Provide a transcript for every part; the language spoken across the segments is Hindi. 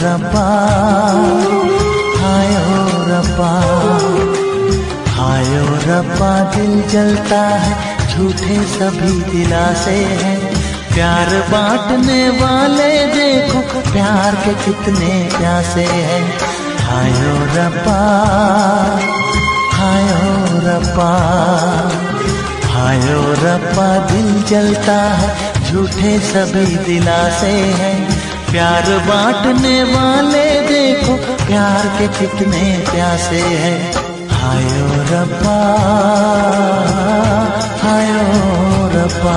रब्बा, हायो रब्बा, हायो रब्बा। दिल जलता है, झूठे सभी दिलासे हैं। प्यार बांटने वाले देखो, प्यार के कितने प्यासे हैं। हायो रब्बा, हायो रब्बा, हायो रब्बा। दिल जलता है, झूठे सभी दिलासे हैं। प्यार बांटने वाले देखो, प्यार के कितने प्यासे हैं। हायो रब्बा, हायो रब्बा।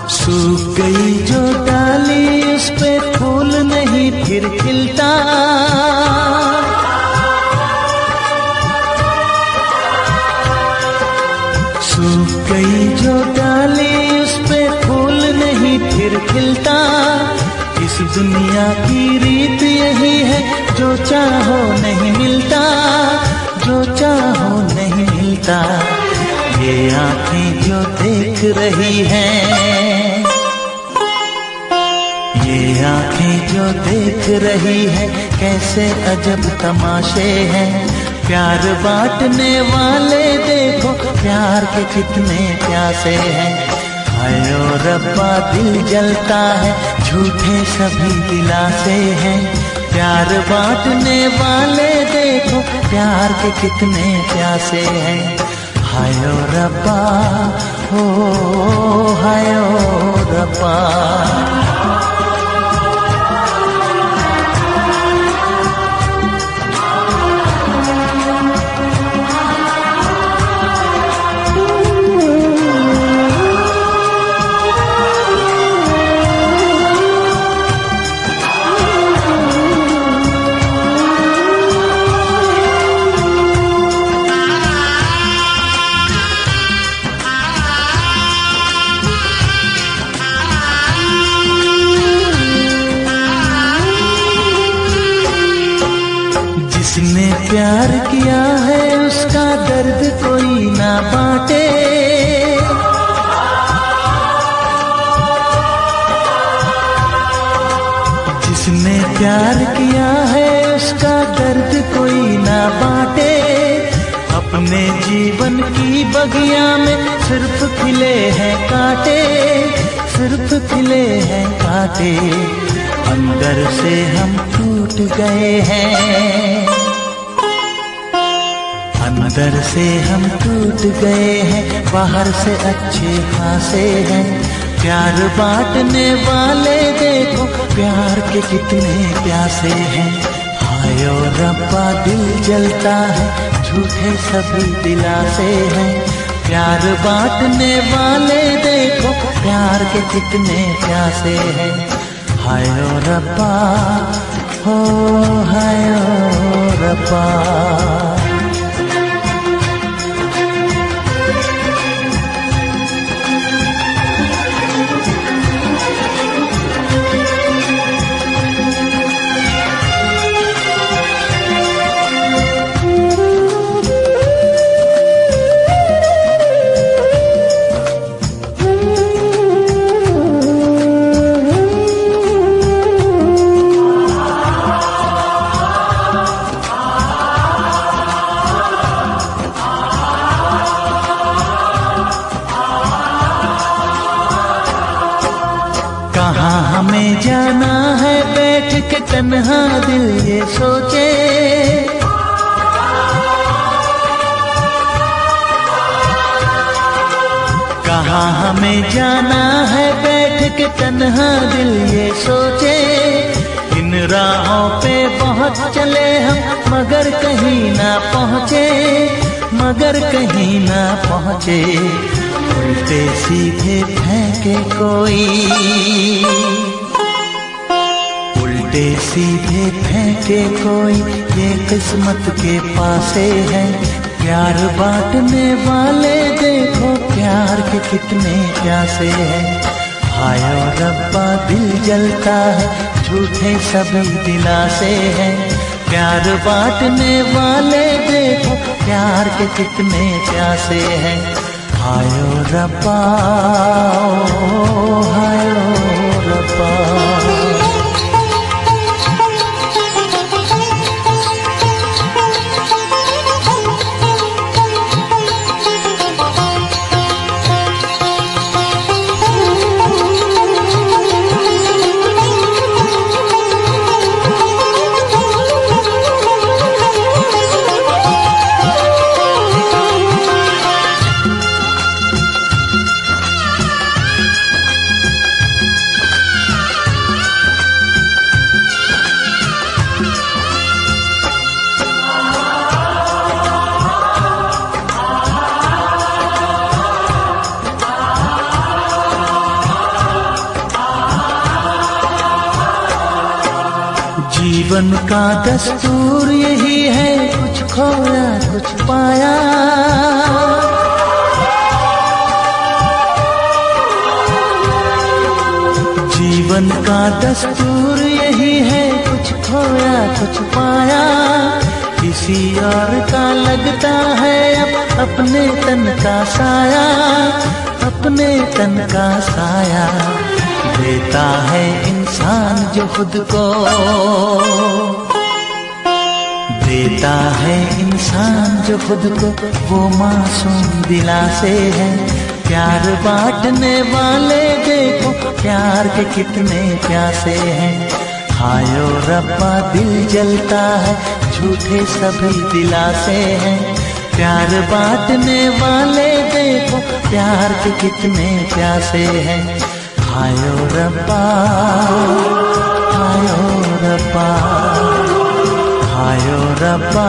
सूख गई जो डाली, उस पे फूल नहीं फिर खिलता। सूख गई जो डाली, उस पे फूल नहीं फिर खिलता। इस दुनिया की रीत यही है, जो चाहो नहीं मिलता, जो चाहो नहीं मिलता। ये आँखें जो देख रही हैं, ये आँखें जो देख रही है, कैसे अजब तमाशे हैं। प्यार बांटने वाले देखो, प्यार के कितने प्यासे हैं। हायो रब्बा, दिल जलता है, झूठे सभी दिलासे हैं। प्यार बांटने वाले देखो, प्यार के कितने प्यासे हैं। हायो रब्बा, हो हायो रब्बा। जिसने प्यार किया है, उसका दर्द कोई ना बांटे। जिसने प्यार किया है, उसका दर्द कोई ना बांटे। अपने जीवन की बगिया में सिर्फ खिले हैं कांटे, सिर्फ खिले हैं कांटे। अंदर से हम टूट गए हैं, अंदर से हम टूट गए हैं। बाहर से अच्छे खासे हैं। प्यार बांटने वाले देखो, प्यार के कितने प्यासे हैं। हायो रब्बा, दिल जलता है, झूठे सभी दिलासे हैं। प्यार बांटने वाले देखो, प्यार के कितने प्यासे हैं। हायो रब्बा, हो हायो रब्बा। कहाँ हमें जाना है, बैठ के तन्हा दिल ये सोचे। कहाँ हमें जाना है, बैठ के तन्हा दिल ये सोचे। इन राहों पे बहुत चले हम, मगर कहीं ना पहुँचे, मगर कहीं ना पहुँचे। उल्टे सीधे फेंके कोई, उल्टे सीधे फेंके कोई, ये किस्मत के पासे है। प्यार बांटने वाले देखो प्यार के कितने प्यासे हैं। हाय ओ रब्बा दिल जलता है झूठे सभी दिलासे हैं। प्यार बांटने वाले देखो प्यार के कितने प्यासे हैं। हाय ओ रब्बा, हाय ओ रब्बा। जीवन का दस्तूर यही है, कुछ खोया कुछ पाया। जीवन का दस्तूर यही है, कुछ खोया कुछ पाया। किसी और का लगता है अब अपने तन का साया, अपने तन का साया। देता है इंसान जो खुद को, देता है इंसान जो खुद को, वो मासूम दिलासे है। प्यार बांटने वाले देखो प्यार के कितने प्यासे हैं। हाय ओ रब्बा दिल जलता है झूठे सभी दिलासे हैं। प्यार बांटने वाले देखो प्यार के कितने प्यासे हैं। हाय ओ रब्बा, हाय ओ रब्बा, हाय ओ रब्बा,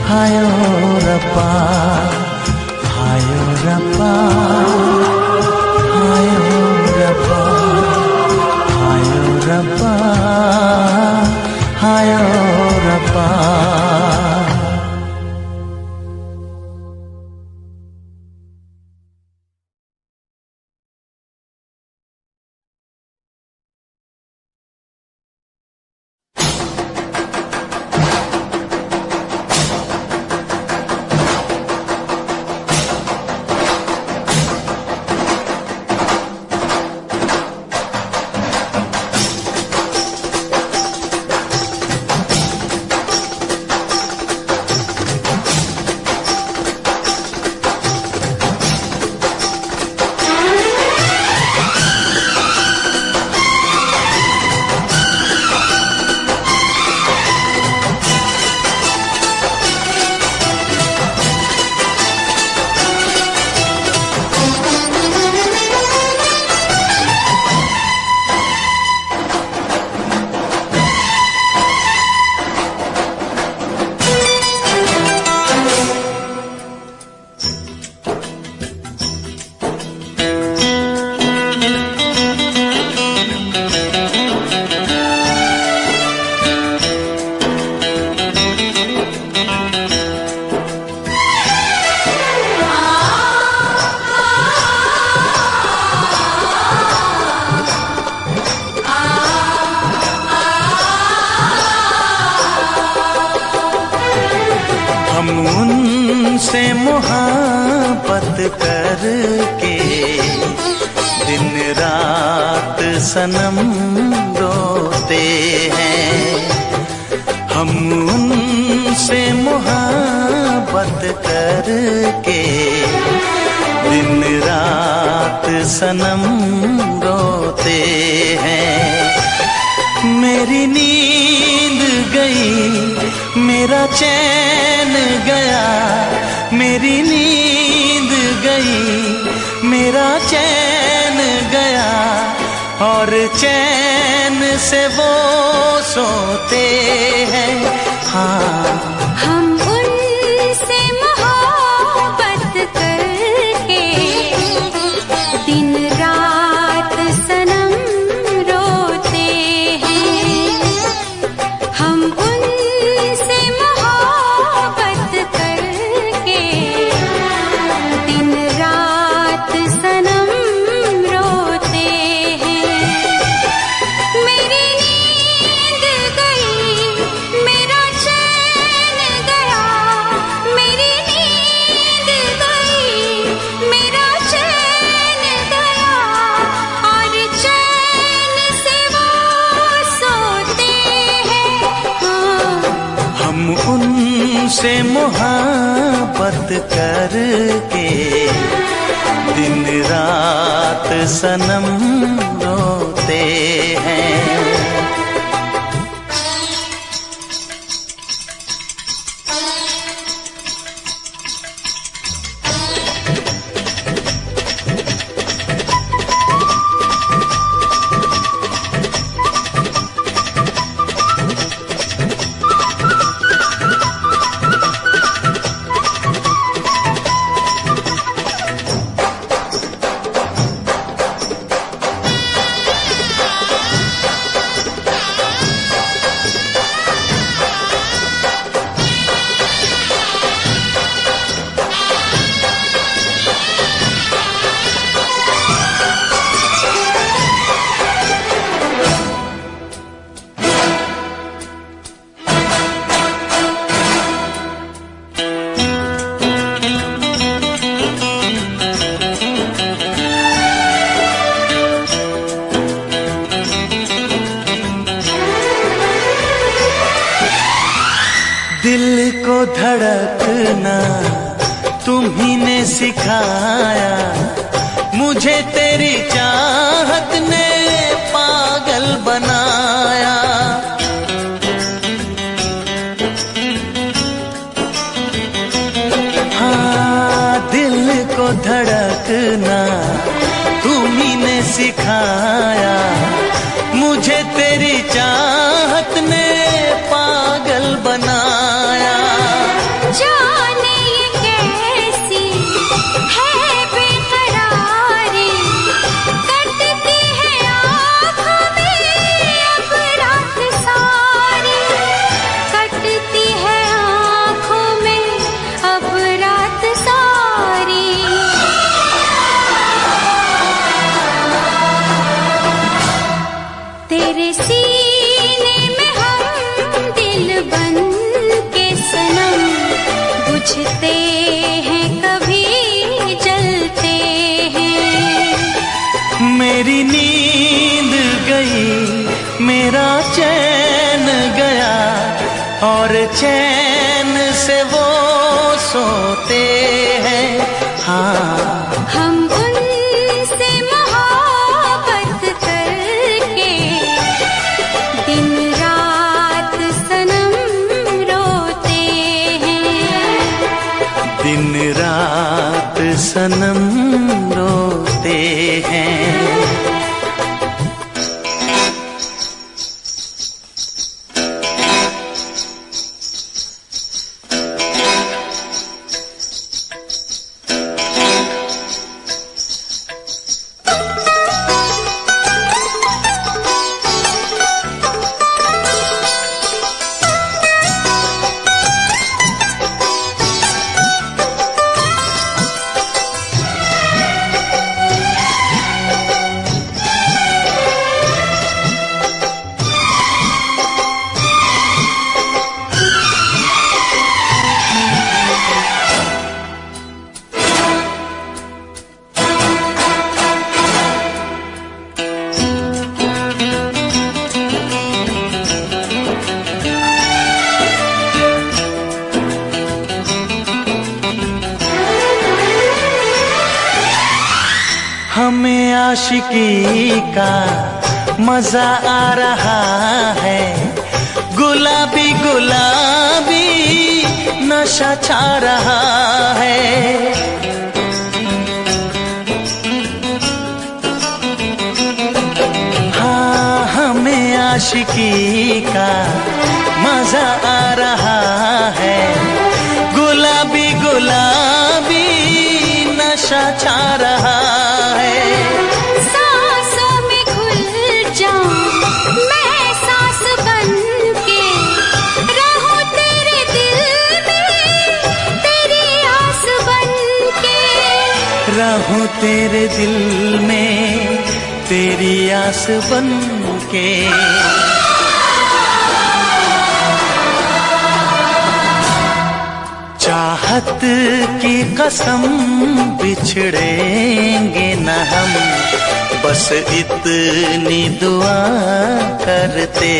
हाय ओ रब्बा, हाय ओ रब्बा, हाय ओ रब्बा, हाय ओ रब्बा, हाय ओ रब्बा। उनसे मोहब्बत करके दिन रात सनम रोते हैं। हम उनसे मोहब्बत करके दिन रात सनम रोते हैं। मेरी नींद गई मेरा चैन गया, मेरी नींद गई मेरा चैन गया, और चैन से वो सोते हैं। हाँ हम उनसे मोहब्बत करके दिन रात सनम रोते हैं। हम उनसे मोहब्बत मोहब्बत करके दिन रात सनम रोते हैं। दिल को धड़कना तुम्ही ने सिखाया, मुझे तेरी चाहत ने पागल बनाया। हाँ, दिल को धड़कना तुम्ही ने सिखाया, मुझे तेरी चाहत ने पागल बनाया। जाने ये कैसी है बेकरारी, कटती है आँखों में अब रात सारी, कटती है आँखों में अब रात सारी। तेरे सीने में हम दिल बन के सनम, बुझते हैं कभी जलते हैं। मेरी नींद गई, मेरा चैन गया, और चैन से वो सोते हैं। हाँ, हम उनसे मोहब्बत करके दिन रात सनम रोते हैं। दिन रात सनम रोते हैं। हमें आशिकी का मजा आ रहा है, गुलाबी गुलाबी नशा छा रहा है। हाँ, हमें आशिकी का मजा आ रहा है, गुलाबी गुलाबी नशा छा रहा है। सांसों में घुल जाऊं मैं सांस बन के, रहूं तेरे दिल में तेरी आस बन के, रहूं तेरे दिल में तेरी आस बन के। चाहत की कसम बिछड़ेंगे न हम, बस इतनी दुआ करते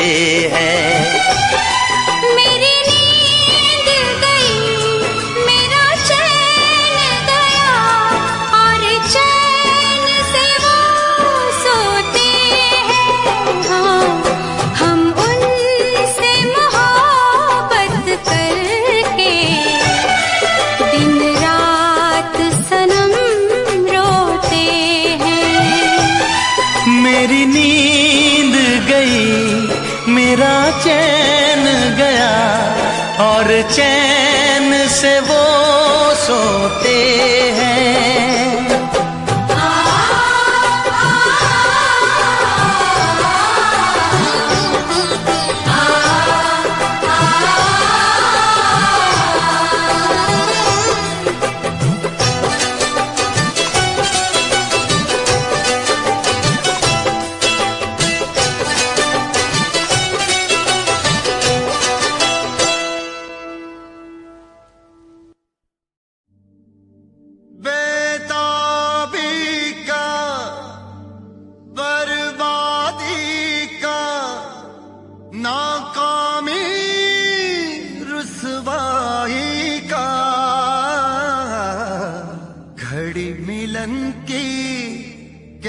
हैं। मेरी नींद गई, मेरा चैन गया और चैन से वो सोते हैं।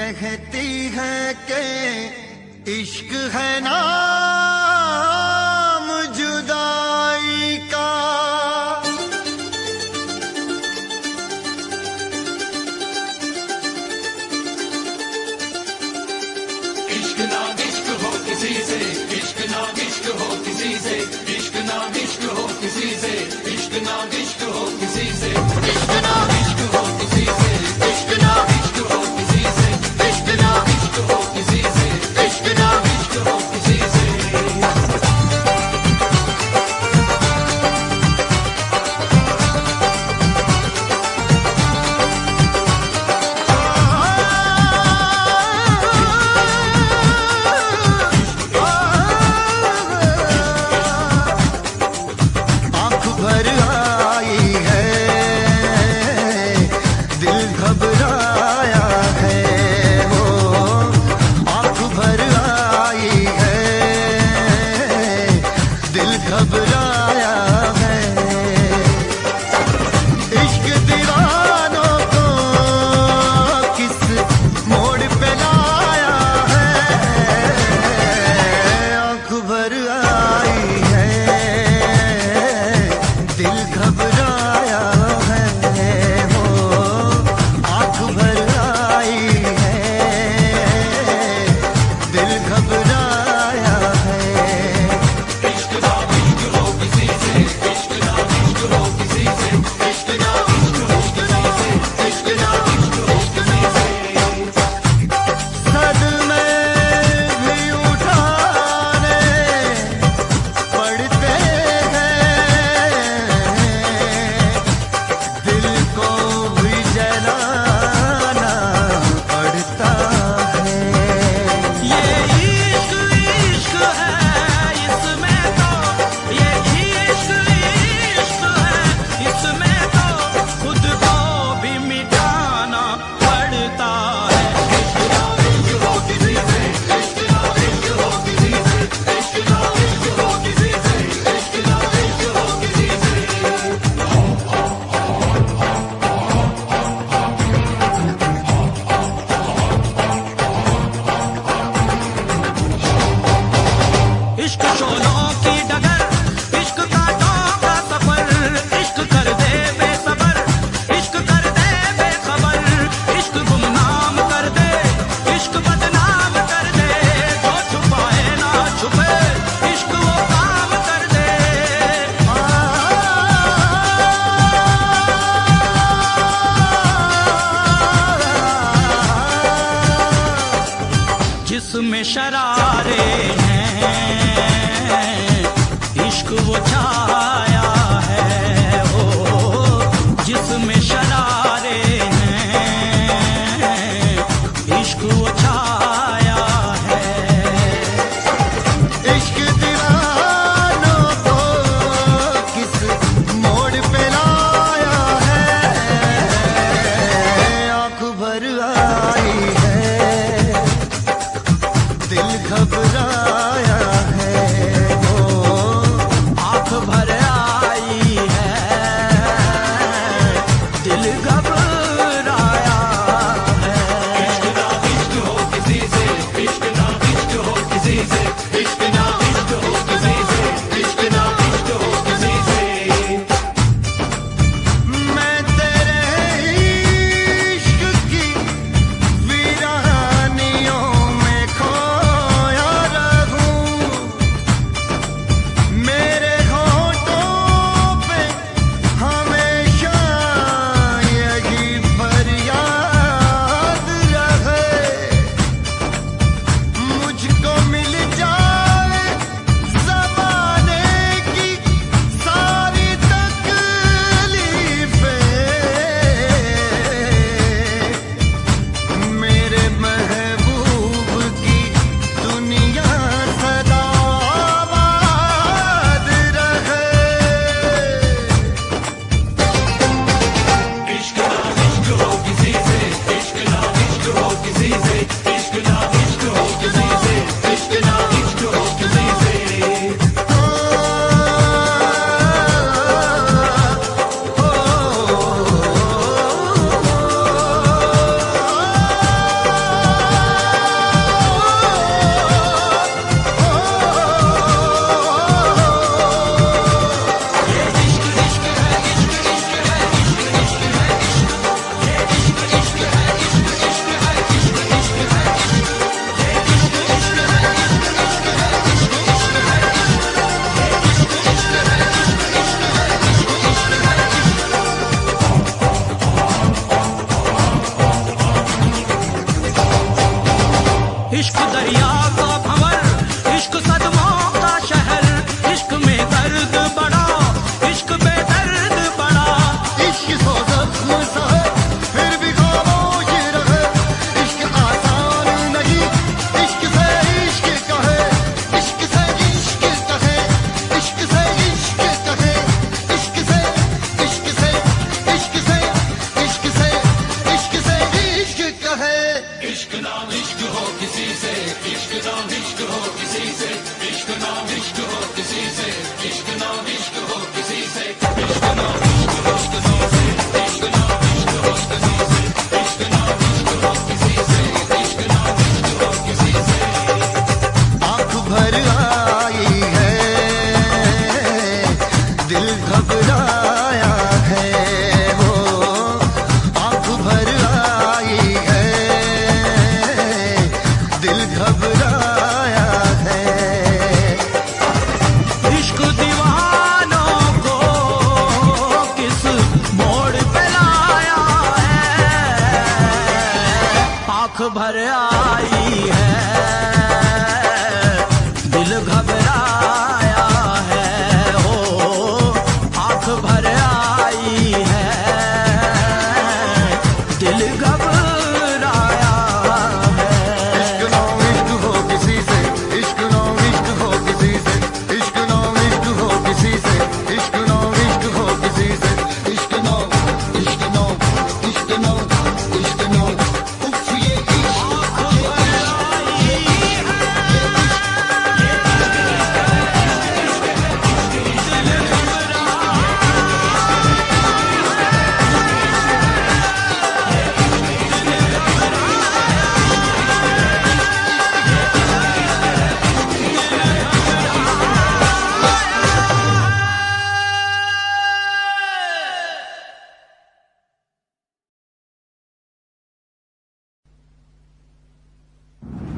कहती है कि इश्क है नाम जुदाई का। इश्क ना इश्क हो किसी से, इश्क ना इश्क हो किसी से, इश्क ना इश्क हो किसी से, इश्क ना इश्क हो किसी से, इश्क ना इश्क हो किसी से, इश्क ना इश्क हो किसी से, इश्क ना इश्क हो किसी से, इश्क ना इश्क हो किसी से। आँख भर आई है, दिल घबराया है, वो आँख भर आई है, दिल घबराया है। इश्क दीवानों को किस मोड़ पे लाया है, आँख भर आई है, दिल घबराया है, वो आँख भर आई है, दिल घबराया है। इश्क ना इश्क हो किसी से, इश्क ना इश्क हो किसी से, इश्क ना इश्क हो किसी से, इश्क ना इश्क हो किसी से। सदमे भी उठाने पड़ते हैं, दिल को भी जलाना पड़ता है। ये इश्क इश्क है इसमें तो, ये इश्क इश्क है इसमें तो, खुद को भी मिटाना पड़ता है। इश्क ना इश्क हो किसी से, इश्क ना इश्क हो किसी से, इश्क ना इश्क हो किसी से, इश्क ना इश्क हो किसी से। इश्क शोलों की डगर, इश्क कांटों का सफर, इश्क कर दे बेसबर, इश्क कर दे बेखबर, इश्क गुमनाम कर दे, इश्क बदनाम कर दे, जो छुपाए ना छुपे, इश्क वो काम कर दे। जिसमें शरारे हैं, इश्क वो छाया है, हो जिसमें शरारे हैं, इश्क वो छाया है। इश्क दीवानों को किस मोड़ पे लाया है, आँख भर आई है, दिल घबराया है, वो आँख भर आई है, दिल घबराया है। इश्क ना इश्क हो किसी से, इश्क ना इश्क हो किसी से, इश्क ना इश्क हो किसी से, इश्क ना इश्क हो किसी से। मैं तेरे इश्क की वीरानियों में खोया रहूं, आंख भर आई है, दिल घबराया है, हो आंख भर आई है, दिल घबराया है। इश्क ना इश्क हो किसी से, इश्क ना इश्क हो किसी से, इश्क ना इश्क हो किसी से, इश्क ना इश्क हो किसी से, इश्क ना इश्क ना इश्क ना इश्क ना उफ ये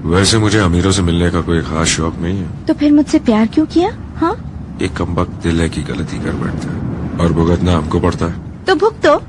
वैसे मुझे अमीरों से मिलने का कोई खास शौक नहीं है। तो फिर मुझसे प्यार क्यों किया? हाँ, एक कमबख्त दिल है की गलती कर बैठता है और भुगतना हमको पड़ता है। तो भुगतो।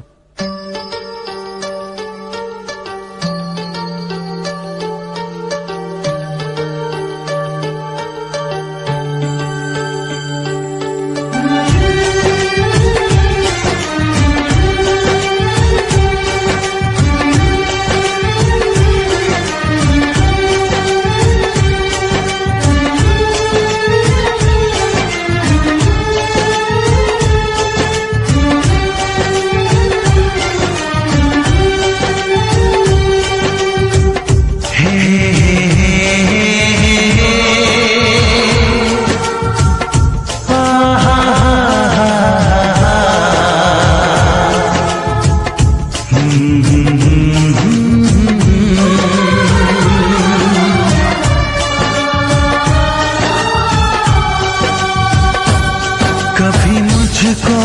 कभी मुझको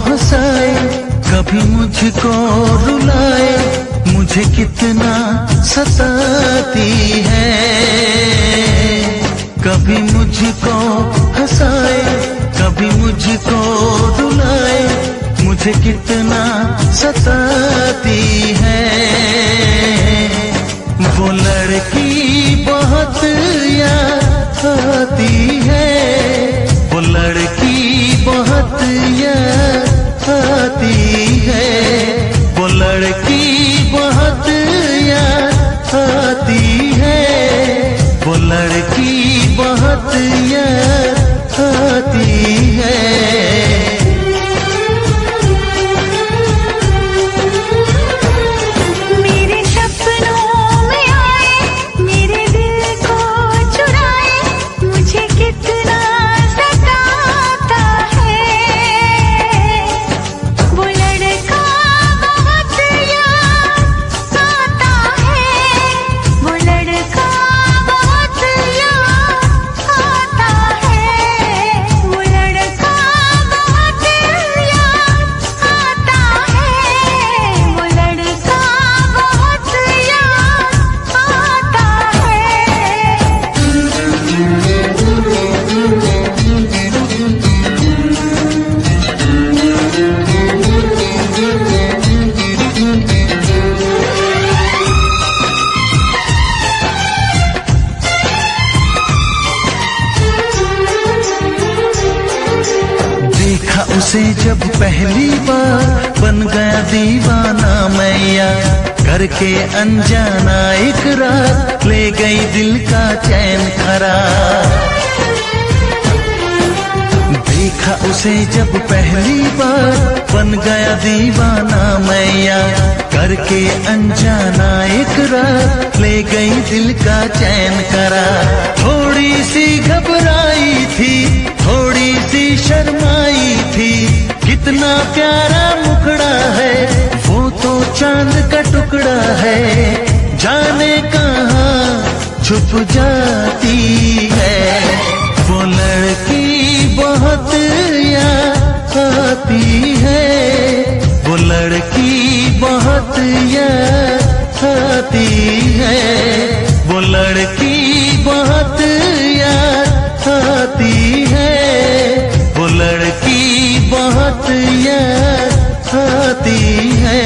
हंसाए, कभी मुझको रुलाए, मुझे कितना सताती है। कभी मुझको हंसाए, कभी मुझको रुलाए, मुझे कितना सताती है। वो लड़की बहुत याद आती है, वो लड़की बहुत याद आती है, वो लड़की बहुत याद आती है, वो लड़की बहुत याद आती है। मेरे सपनों में आए, मेरे दिल को चुराए, मुझे कितना सताता है। वो लड़का बहुत याद आता है, वो लड़का बहुत याद आता है, वो लड़का बहुत याद आता है, वो लड़का बहुत याद आता देखा उसे जब पहली बार, बन गया दीवाना मैया, करके अनजाना इकरार, ले गई दिल का चैन करार। देखा उसे जब पहली बार, बन गया दीवाना मैया, करके अनजाना इकरार, ले गई दिल का चैन करार। थोड़ी सी घबराई थी, थोड़ी सी शर्माई थी, कितना प्यारा मुखड़ा है, वो तो चांद का टुकड़ा है, जाने कहाँ छुप जाती है। वो लड़की बहुत याद आती है, वो लड़की बहुत याद आती है, वो लड़की बहुत याद आती है, वो लड़की बहुत याद आती है।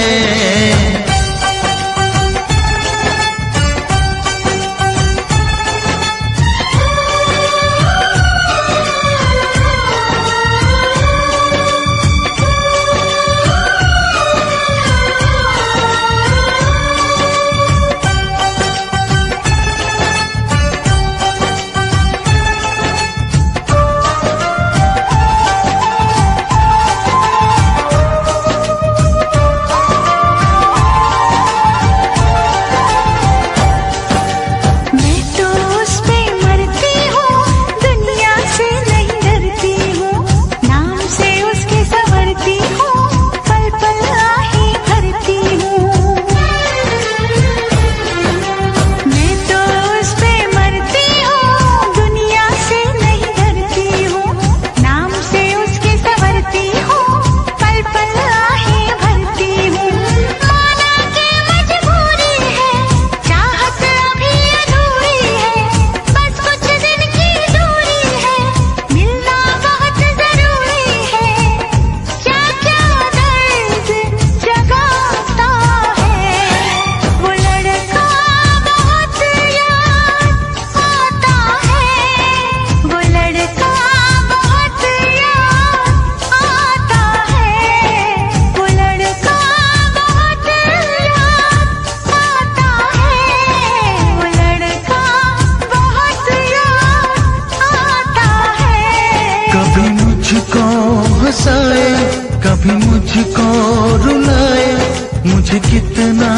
मुझे कितना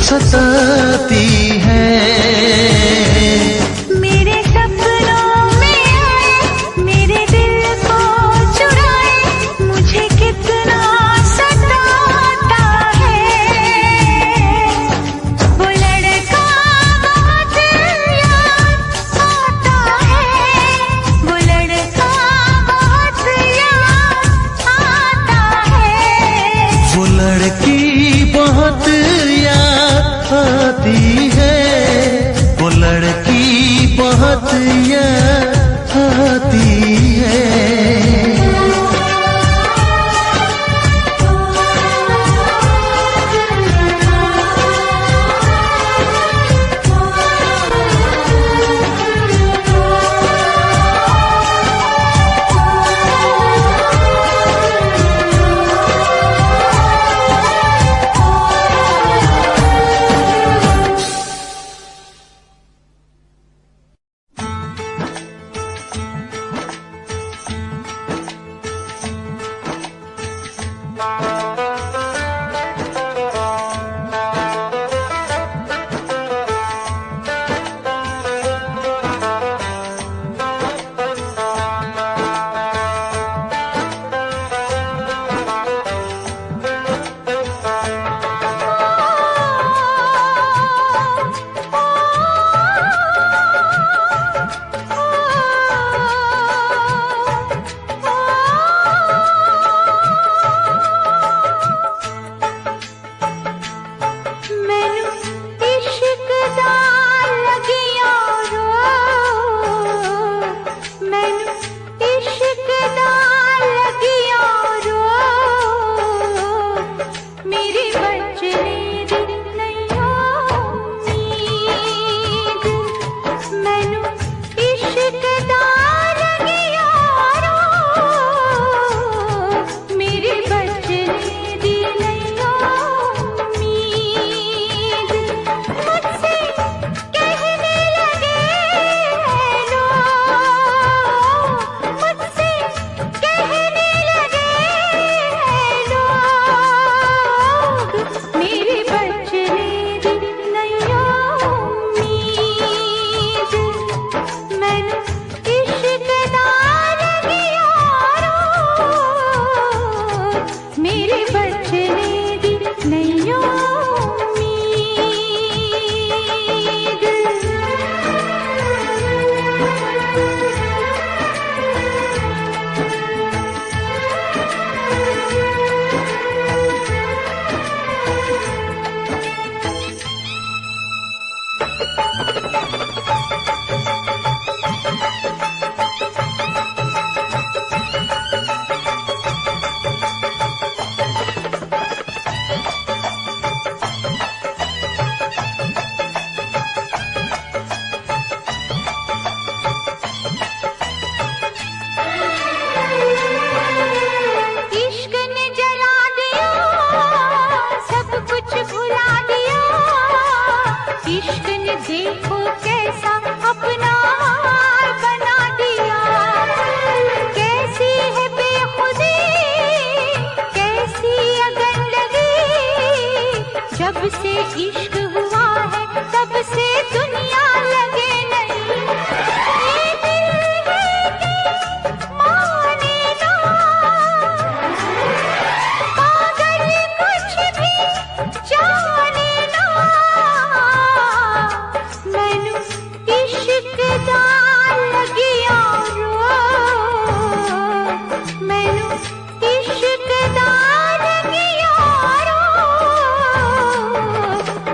सताती है। मेरे सपनों में आए, मेरे दिल को चुराए, मुझे कितना सताता है। वो लड़का बहुत याद आता है, वो लड़का बहुत याद आता है। वो लड़की बहुत याद आती है, वो लड़की बहुत याद आती है।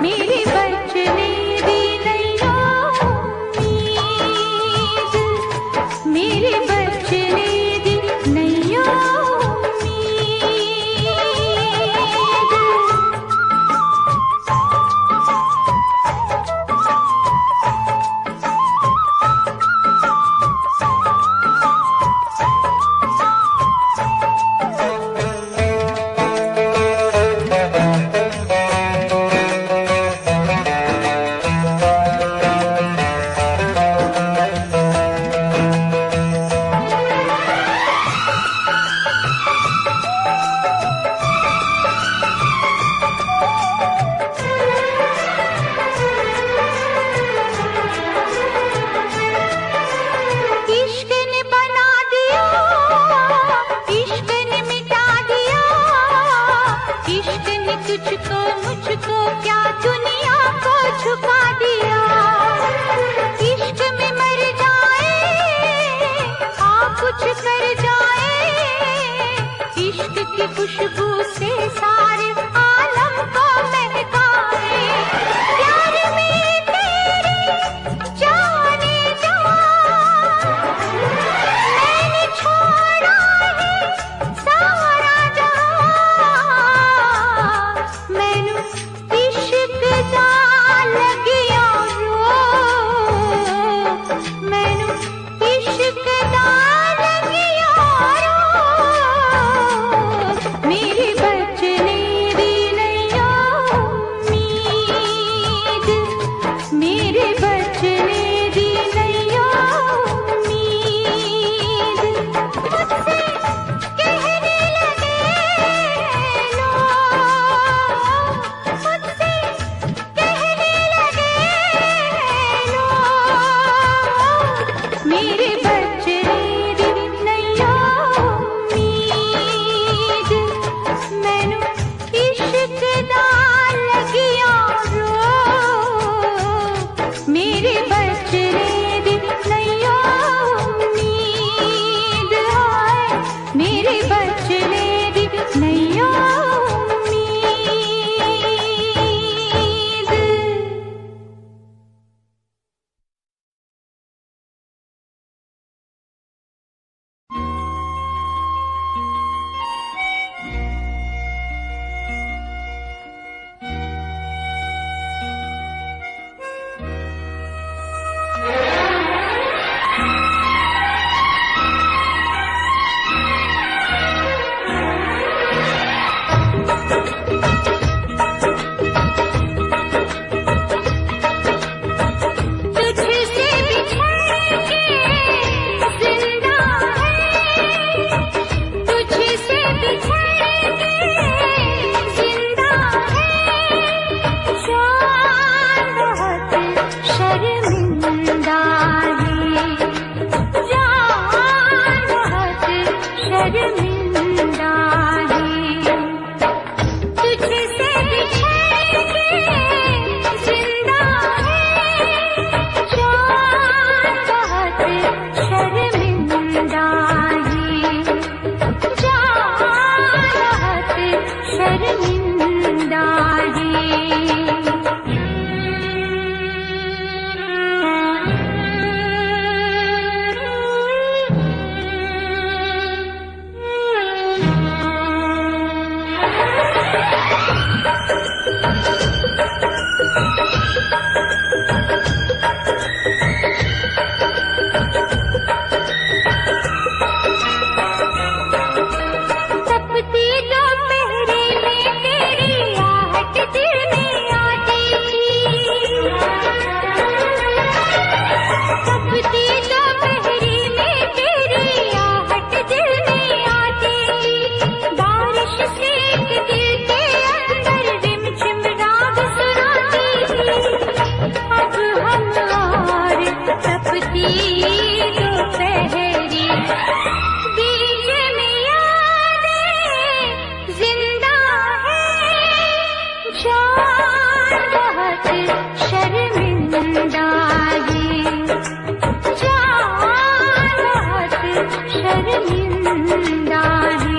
मेरे बचने दी नहीं। खुशबू से सारे आलम को महकाए। प्यार में तेरे जाने जा मैंने छोड़ा है सारा जहां। मैनू इश्क दा लगिया रो, मैनू इश्क दा लगिया रो। मेरे बचने दी नैया उम्मीद, मेरे बचने दी नैया उम्मीद। मुझसे कहने लगे लोग, मुझसे कहने लगे लोग, मेरे बचने दी नैया उम्मीद। मैनू इश्क दा लगिया रो, मेरे बचने दी नैया उम्मीद। हाय मेरे बचने दी नैया उम्मीद। तुझसे बिछड़ के जिंदा है, तुझसे बिछड़ के जिंदा है। जान बहुत शर्मिंदा है, जान बहुत शर्मिंदा है। तुझसे बिछड़ के जिंदा है, जान बहुत शर्मिंदा है, जान बहुत शर्मिंदा तपती दोपहरी में तेरी आहट दिल में आती थी। तपती दोपहरी में तेरी आहट दिल में आती थी। बारिश से एक दिल के अंदर रिमझिम राग सुनाती थी। अब हम और तपती दोपहरी बीच में यादें जिंदा है। जान बहुत शर्मिंदा है, जान बहुत शर्मिंदा है।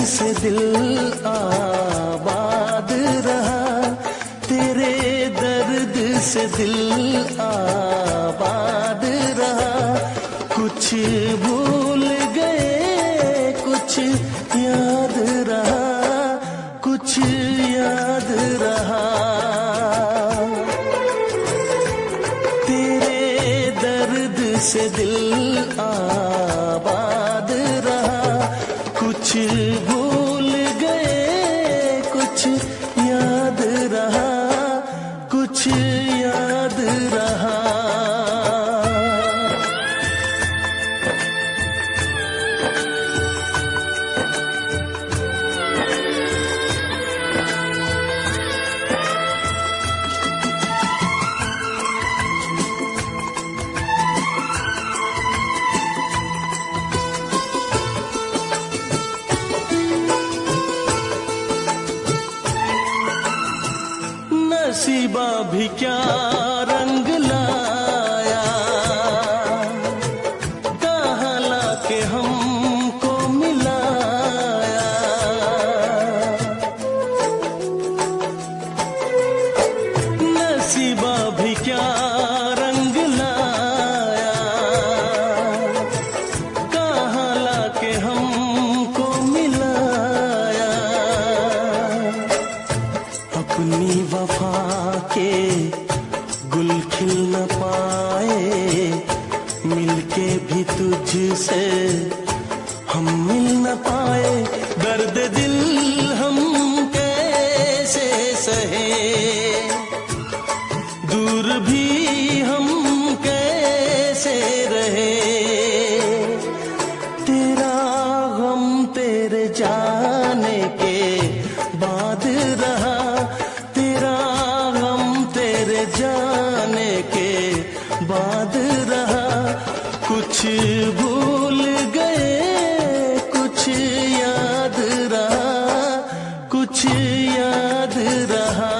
से दिल आबाद रहा, तेरे दर्द से दिल आबाद रहा। कुछ भूल गए कुछ याद रहा, कुछ याद रहा। तेरे दर्द से दिल आबाद रहा, कुछ भूल गए कुछ याद रहा, कुछ याद रहा। नसीबा भी क्या रंग लाया, कहाँ लाके हमको मिलाया। नसीबा भी क्या रंग लाया, कहाँ लाके हमको मिलाया। अपनी वफा के गुल खिल न पाए, मिलके भी तुझसे हम मिल न पाए। दर्द दिल हम कैसे सहे, दूर भी हम कैसे रहे। तेरा गम तेरे जाने के बाद रहा, जाने के बाद रहा। कुछ भूल गए कुछ याद रहा, कुछ याद रहा।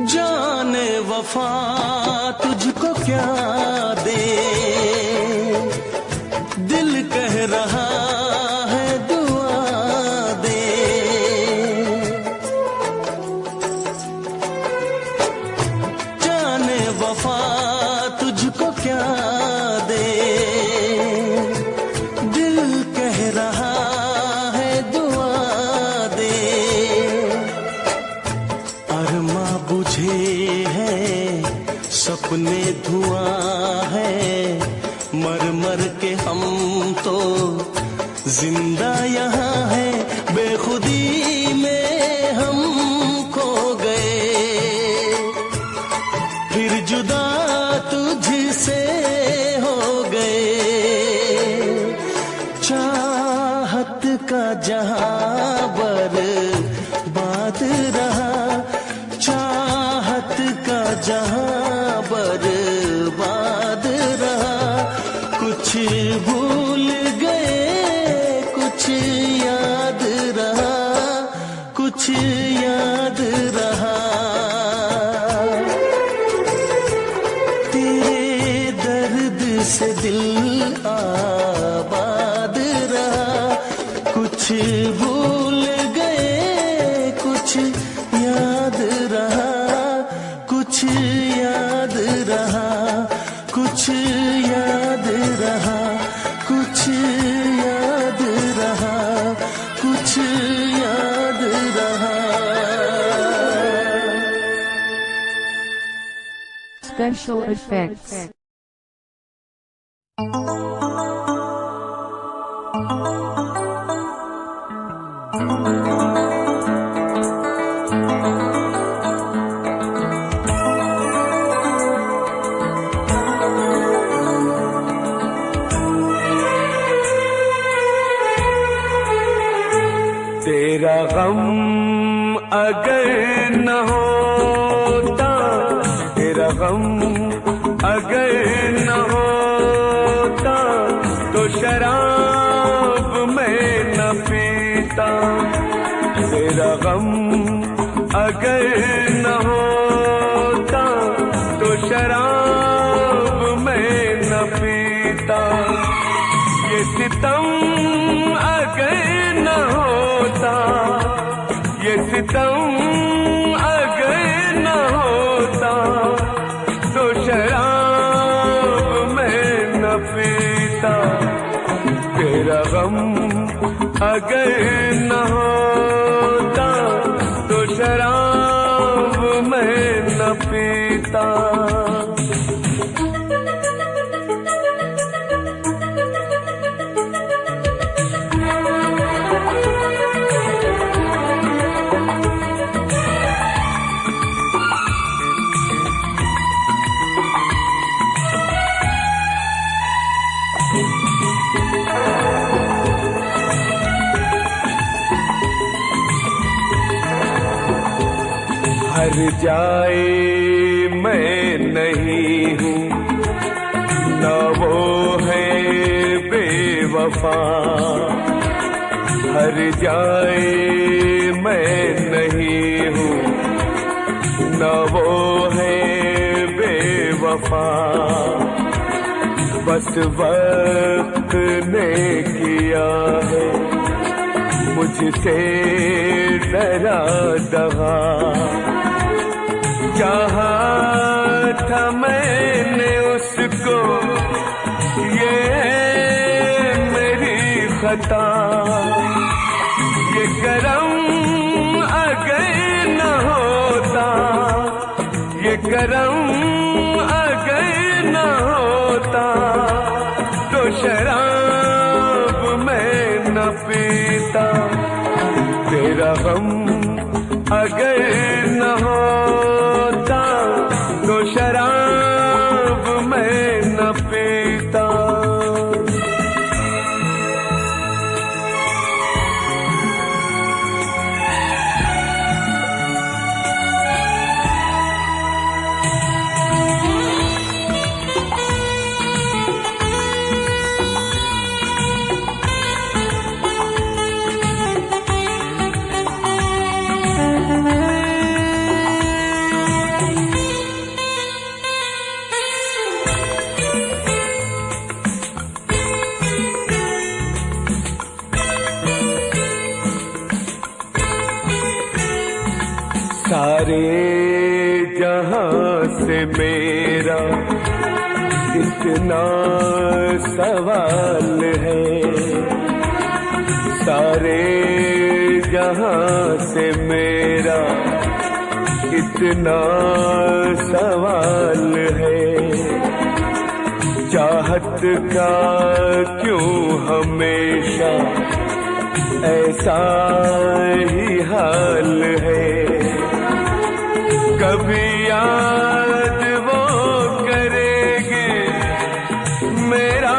जाने वफा तुझको क्या दे, दिल कह रहा है दुआ दे। जाने वफा तुझको क्या दे, दिल कह रहा है दुआ दे। अरमा बुझे है सपने धुआं है, मर मर के हम तो जिंदा यहाँ है। बेखुदी में हम खो गए, फिर जुदा तुझसे हो गए। चाहत का जहां बर्बाद रहा, चाहत का जहां बर्बाद रहा। से दिल आबाद रहा। कुछ भूल गए कुछ याद रहा, कुछ याद रहा, कुछ याद रहा, कुछ याद रहा, कुछ याद रहा। Special effects. तेरा गम अगर न होता, तेरा गम अगर न होता, तो शराब मैं न पीता। तेरा गम अगर न होता, तो शराब मैं न पीता। ये सितम अगर न होता, ये सितम अगर न होता, तो शराब मैं न पीता। तेरा गम अगर न होता, तो शराब मैं न पीता। हर जाए मैं नहीं हूँ, न वो है बेवफा। हर जाए मैं नहीं हूँ, न वो है बेवफा। बस वक्त ने किया है मुझसे डरा दगा। चाहा था मैंने उसको, ये मेरी खता। ये करम अगर न होता, ये करम अगर न होता, तो शराब मैं न पीता। तेरा गम अगर न होता, तो शराब मैं न पीता। सारे जहां से मेरा इतना सवाल है। सारे जहां से मेरा इतना सवाल है। चाहत का क्यों हमेशा ऐसा ही हाल है। कभी याद वो करेंगे मेरा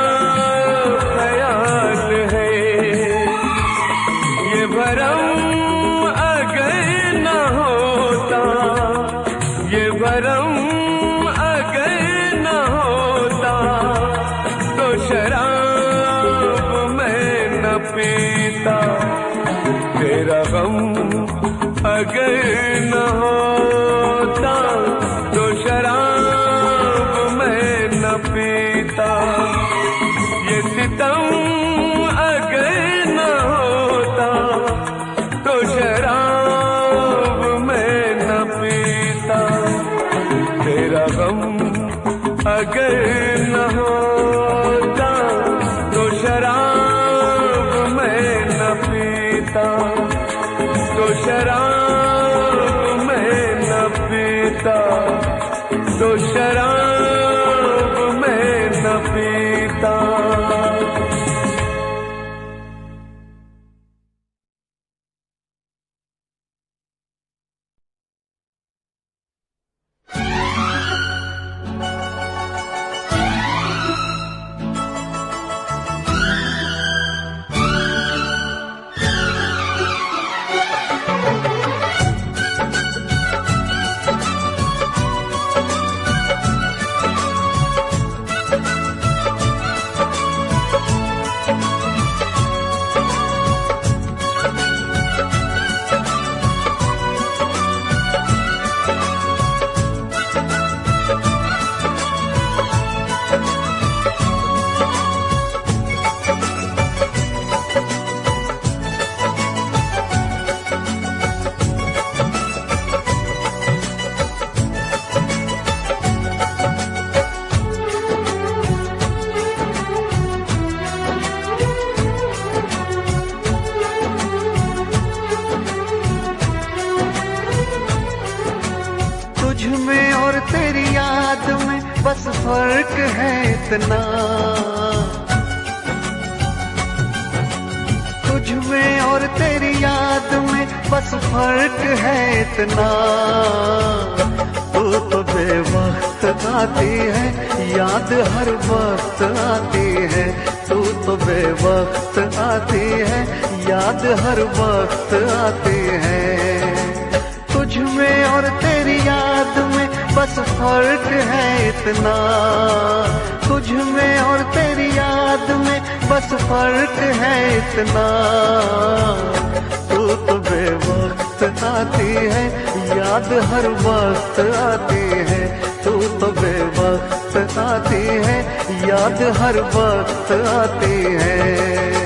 ख्याल है। ये भरम अगर न होता, ये भरम अगर न होता, तो शराब मैं न पीता। तेरा गम अगर न होता, तो शराब मैं न पीता। है इतना, तुझ में और तेरी याद में बस फर्क है इतना। तू तो बेवक्त आती है, याद हर वक्त आती है। तू तो बेवक्त आती है, याद हर वक्त आती है। तुझ में और तेरी याद में बस फर्क है इतना, तुझ में और तेरी याद में बस फर्क है इतना। तू तो बेवक्त आती है, याद हर वक्त आती है। तू तो बेवक्त आती है, याद हर वक्त आती है।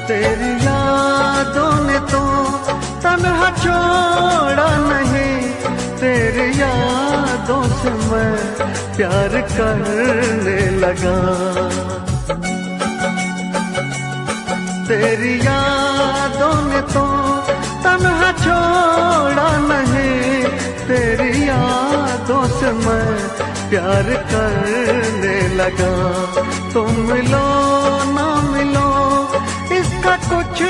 तेरी यादों ने तो तन्हा छोड़ा नहीं, तेरी यादों से मैं प्यार करने लगा। तेरी यादों ने तो तन्हा छोड़ा नहीं, तेरी यादों से मैं प्यार करने लगा। तुम मिलो ना मिलो इसका कुछ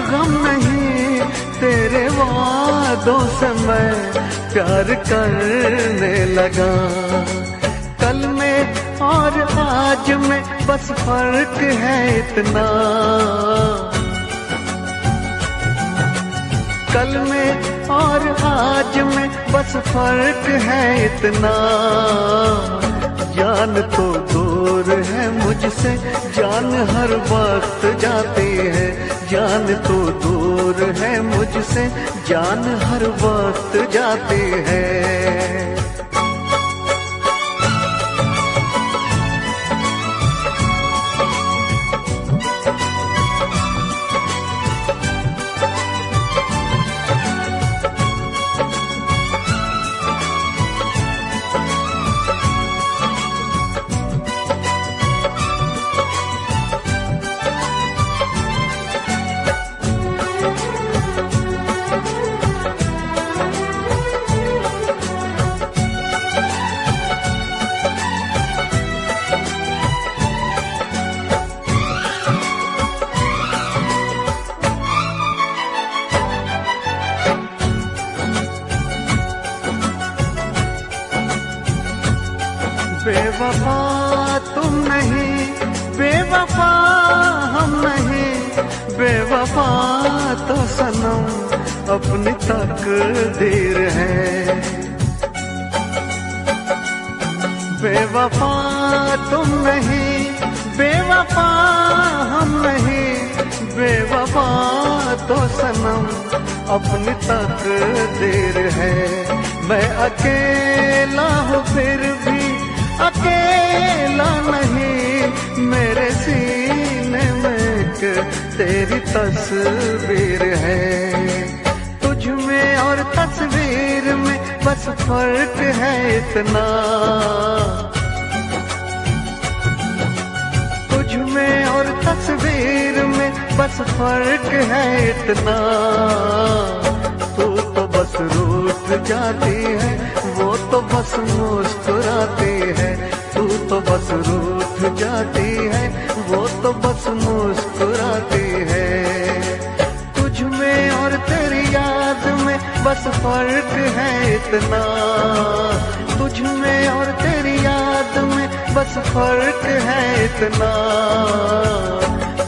गम नहीं, तेरे वादों से मैं प्यार करने लगा। कल में और आज में बस फर्क है इतना, कल में और आज में बस फर्क है इतना। जान तो दूर है मुझसे, जान हर वक्त जाती है। जान तो दूर है मुझसे, जान हर वक्त जाती है। बेवफा तुम नहीं, बेवफा हम नहीं, बेवफा तो सनम अपनी तकदीर है। बेवफा तुम नहीं, बेवफा हम नहीं, बेवफा तो सनम अपनी तकदीर है। मैं अकेला हूँ फिर भी अकेला नहीं, मेरे सीने में एक तेरी तस्वीर है। तुझ में और तस्वीर में बस फर्क है इतना, तुझ में और तस्वीर में बस फर्क है इतना। तू तो बस रूठ जाती है, वो तो बस मुस्कुराती है। तू तो बस रूठ जाती है, वो तो बस मुस्कुराती है। तुझ में और तेरी याद में बस फर्क है इतना, तुझ में और तेरी याद में बस फर्क है इतना।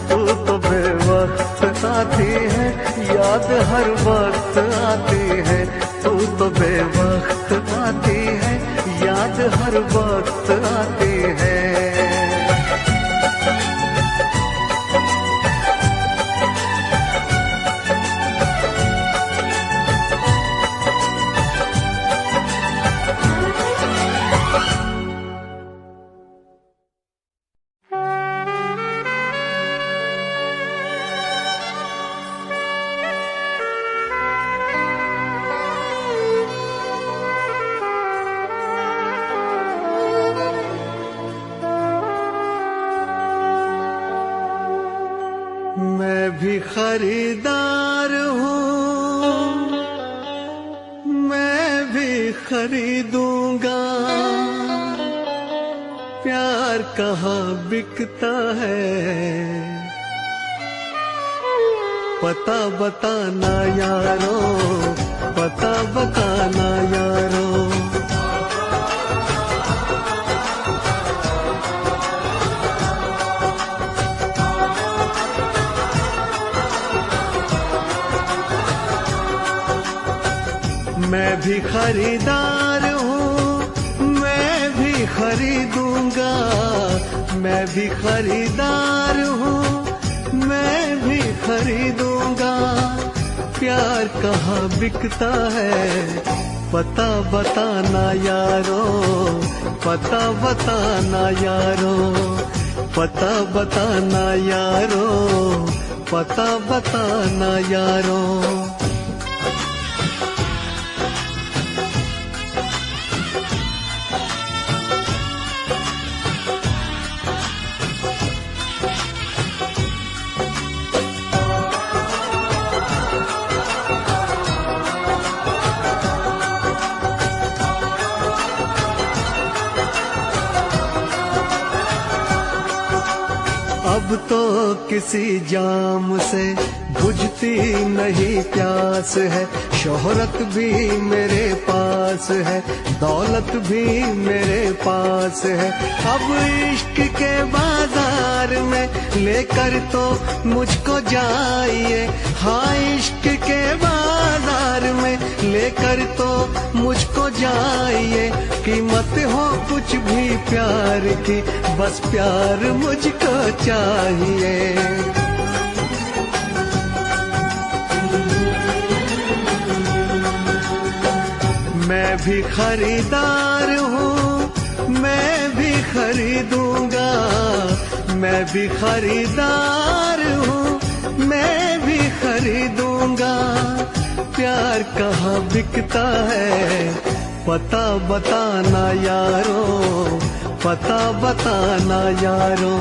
तू तो बेवक्त आती है, याद हर वक्त आती है। तू तो बेवक्त आती है, याद हर वक्त आती है। भी खरीदार हूँ, मैं भी खरीदूंगा। प्यार कहाँ बिकता है, पता बताना यारो, पता बताना यारो। मैं भी खरीदार हूँ, मैं भी खरीदूंगा। मैं भी खरीदार हूँ, मैं भी खरीदूंगा। प्यार कहाँ बिकता है, पता बताना यारो, पता बताना यारो, पता बताना यारो, पता बताना यारो। अब तो किसी जाम से बुझती नहीं प्यास है। शोहरत भी मेरे पास है, दौलत भी मेरे पास है। अब इश्क के बाजार में लेकर तो मुझको जाइए। हाँ, इश्क के बाजार में लेकर तो मुझको जाइए। कीमत हो कुछ भी प्यार की, बस प्यार मुझको चाहिए। मैं भी खरीदार हूँ, मैं भी खरीदूंगा। मैं भी खरीदार हूँ, मैं भी खरीदूंगा। प्यार कहाँ बिकता है, पता बताना यारो, पता बताना यारो।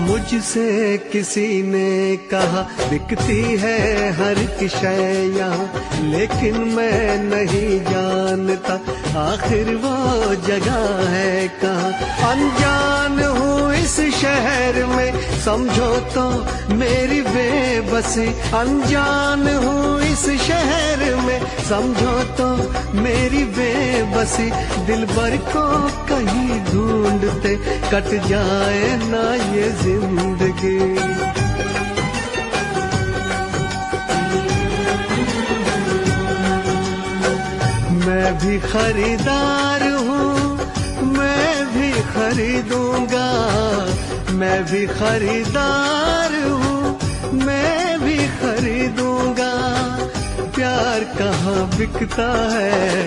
मुझसे किसी ने कहा बिकती है हर एक शय यहाँ, लेकिन मैं नहीं जानता आखिर वो जगह है कहाँ। अनजान हूँ इस शहर में, समझो तो मेरी बेबसी। अनजान हूँ इस शहर में, समझो तो मेरी बेबसी। दिलबर को कहीं ढूंढते कट जाए ना ये जिंदगी। मैं भी खरीदार हूँ, मैं भी खरीदूंगा। मैं भी खरीदार हूँ, मैं भी खरीदूंगा। प्यार कहाँ बिकता है,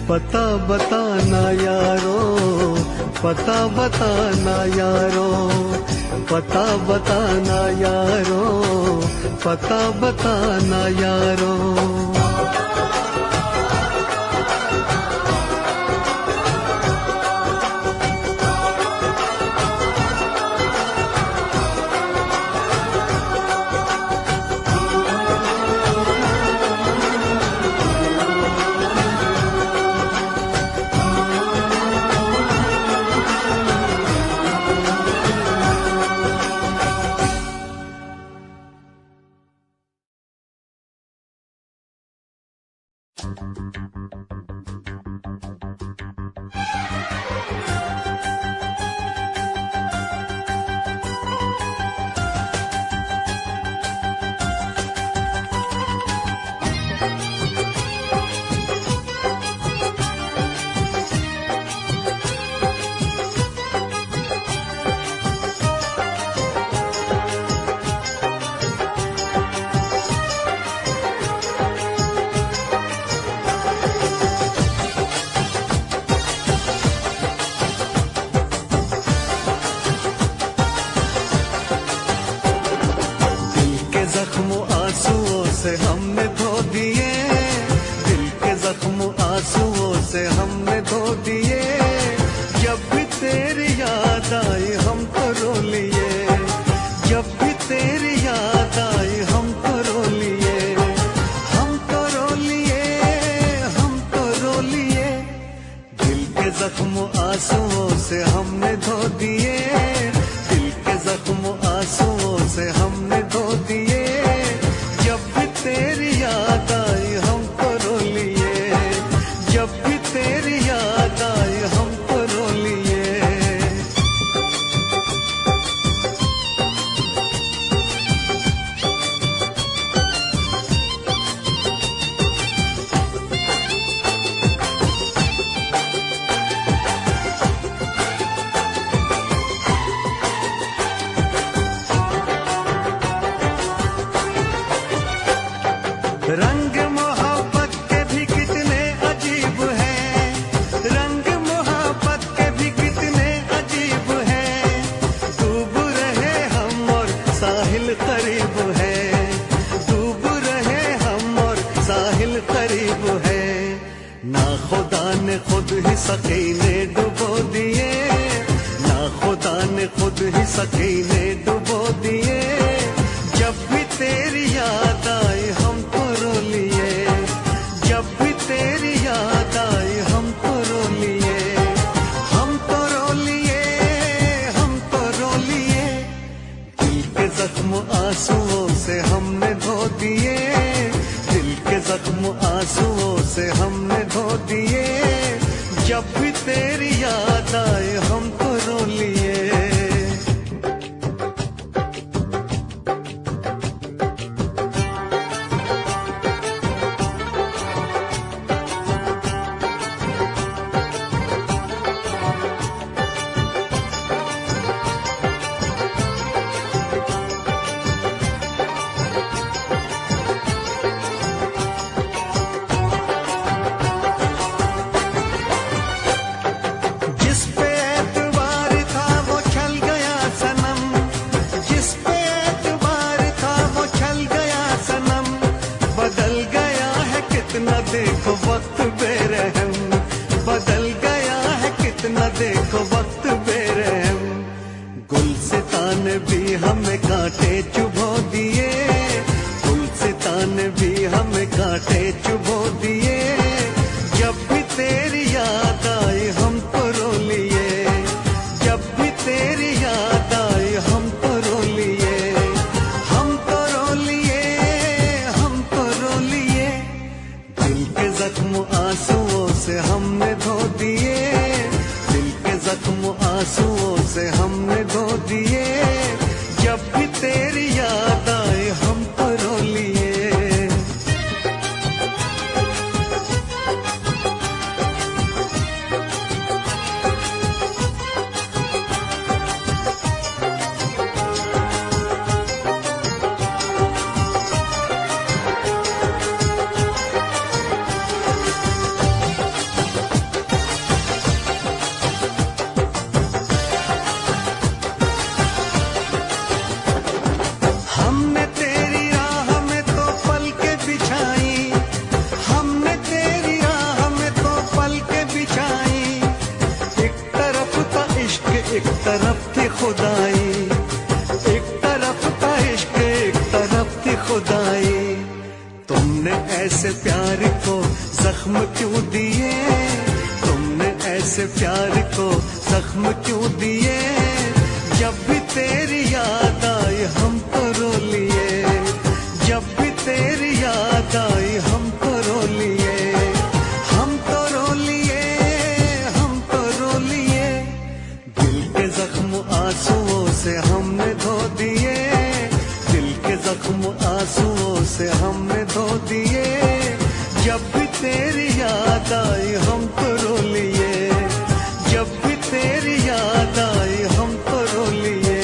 पता बताना यारो, पता बताना यारो, पता बताना यारो, पता बताना यारो। से हमने धो दिए, दिल के जख्म आंसुओं से हमने धो दिए। जब भी तेरी याद आई हम तो रो लिए, जब भी तेरी याद आई हम तो रो लिए, हम तो रो लिए, हम तो रो लिए। दिल के जख्म आंसुओं से हमने धो दिए, दिल के जख्म आंसुओं से हमने धो दिए। जब भी तेरी याद आई हम तो रो लिए, जब भी तेरी याद आई हम तो रो लिए। रंग मोहब्बत के भी कितने अजीब हैं, रंग मोहब्बत के भी कितने अजीब हैं। डूब रहे हम और साहिल करीब है, डूब रहे हम और साहिल करीब है। ना खुदा ने खुद ही सकीने डुबो दिए, ना खुदा ने खुद ही सकीने डुबो दिए। जब भी तेरी याद आई हम तो रो लिए, जब भी तेरी याद आई हम तो रो लिए, हम तो रो लिए, हम तो रो लिए। दिल के जख्म आंसुओं से हमने धो दिए, दिल के जख्म आंसुओं से हमने धो दिए। जब भी तेरी याद आई हम तो रो लिए। जिस पे एतबार था वो छल गया सनम, जिस पे एतबार था वो छल गया सनम। बदल गया है कितना देखो वक्त बेरहम, बदल गया है कितना देखो वक्त बेरहम। गुलसितां ने भी हमें कांटे चुभो दिए, गुलसितां ने भी हमें कांटे चुभो दिए। जब भी तेरी याद आई हम तो रो लिए, जब भी तेरी याद आई हम तो रो लिए, हम तो रो लिए, हम तो रो लिए। दिल के जख्म आंसुओं से हमने धो दिए, दिल के जख्म आंसुओं से हमने धो दिए। जब भी तेरी याद आई हम तो रो लिए। हमने तेरी राह में तो पलकें बिछाई, हमने तेरी राह में तो पलकें बिछाई। एक तरफ था इश्क एक तरफ थी खुदाई, एक तरफ था इश्क एक तरफ थी खुदाई। तुमने ऐसे प्यार को जख्म क्यों दिए, तुमने ऐसे प्यार को जख्म क्यों दिए। जब भी तेरी याद आई हम तो रो लिए, जब भी तेरी याद आई हम तो रो लिए, हम तो रो लिए, हम तो रो लिए। दिल के जख्म आंसुओं से हमने धो दिए, दिल के जख्म आंसुओं से हमने धो दिए। जब भी तेरी याद आई हम तो रो लिए, जब भी तेरी याद आई हम तो रो लिए।